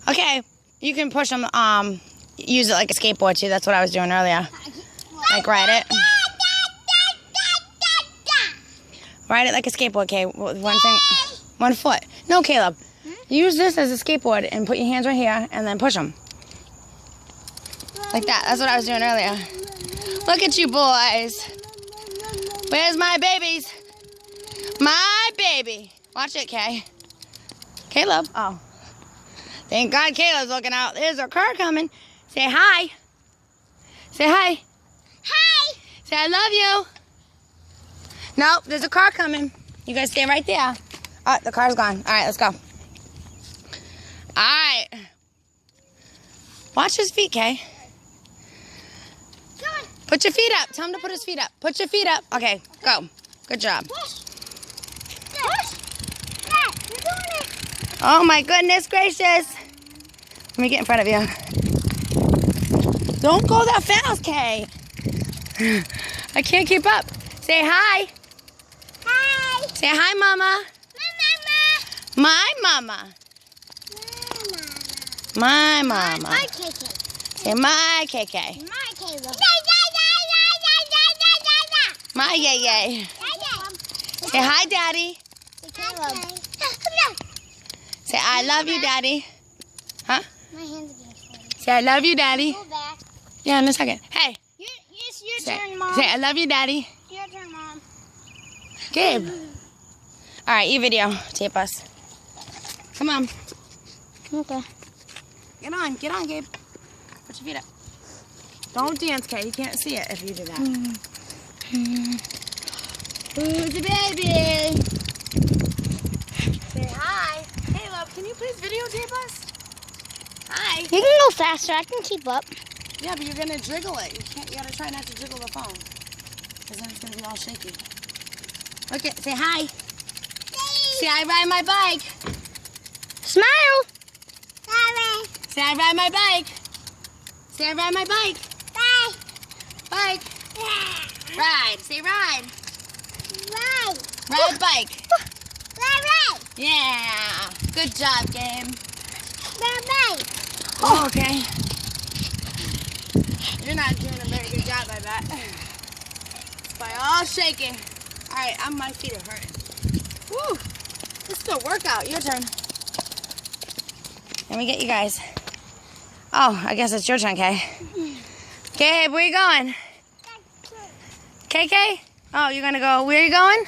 Okay, you can push them, use it like a skateboard too. That's what I was doing earlier. Like ride it. Ride it like a skateboard, okay? One thing, 1 foot. No, Caleb. Use this as a skateboard and put your hands right here and then push them. Like that. That's what I was doing earlier. Look at you boys. Where's my babies? My baby. Watch it, Kay. Caleb. Oh. Thank God Caleb's looking out. There's a car coming. Say hi. Say hi. Hi. Say I love you. Nope, there's a car coming. You guys stay right there. Oh, the car's gone. All right, let's go. All right. Watch his feet, Kay. Put your feet up. Tell him to put his feet up. Put your feet up. Okay, go. Good job. Push. Push. Dad, you're doing it. Oh my goodness gracious. Let me get in front of you. Don't go that fast, Kay. I can't keep up. Say hi. Hi. Say hi, Mama. My mama. My mama. My KK. Say my KK. My Caleb. My yay yay. Say hi, Daddy. Say Caleb. Say I love you, Daddy. Huh? My hands are getting sweaty. Say I love you, Daddy. Go back. Yeah, in a second. Hey. It's your Say, turn, Mom. say I love you, Daddy. Your turn, Mom. Gabe. All right, you videotape us. Come on. Okay. Get on, Gabe. Put your feet up. Don't dance, Kay. You can't see it if you do that. Who's the baby? Say hi. Caleb, can you please videotape us? Hi. You can go faster. I can keep up. Yeah, but you're gonna jiggle it. You gotta try not to jiggle the phone, because then it's gonna be all shaky. Okay, say hi. Say I ride my bike. Smile. Say I ride my bike. Say I ride my bike. Bye. Bike. Ride. Say ride. Right. Ride bike. Right. Yeah. Good job, Gabe. Right. Oh, okay. You're not doing a very good job, I bet. It's by all shaking. All right, my feet are hurting. Woo! This is a workout. Your turn. Let me get you guys. Oh, I guess it's your turn, Kay. Gabe, where you going? KK? Oh, you're gonna go. Where are you going?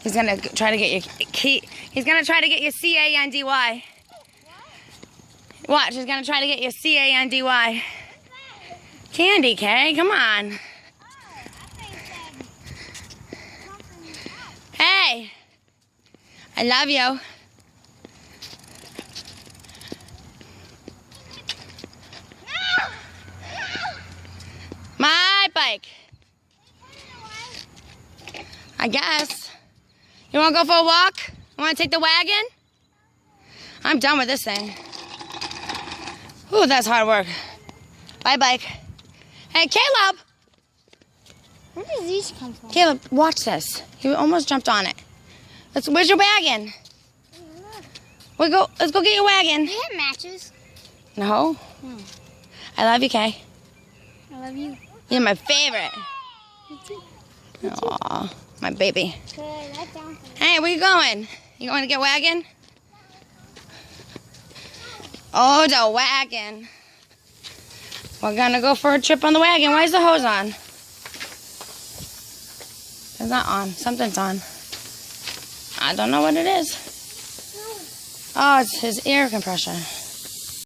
He's gonna try to get your key. He's gonna try to get your CANDY. Watch. He's gonna try to get your CANDY. Candy, Kay. Come on. Hey. I love you. My bike. I guess. You want to go for a walk? You want to take the wagon? I'm done with this thing. Ooh, that's hard work. Bye, bike. Hey, Caleb. Where did these come from? Caleb, watch this. You almost jumped on it. Where's your wagon? Let's go get your wagon. They have matches. No. I love you, Kay. I love you. You're my favorite. Aw, my baby. Hey, where you going? You going to get wagon? Oh, the wagon. We're gonna go for a trip on the wagon. Why is the hose on? It's not on. Something's on. I don't know what it is. Oh, it's his air compressor.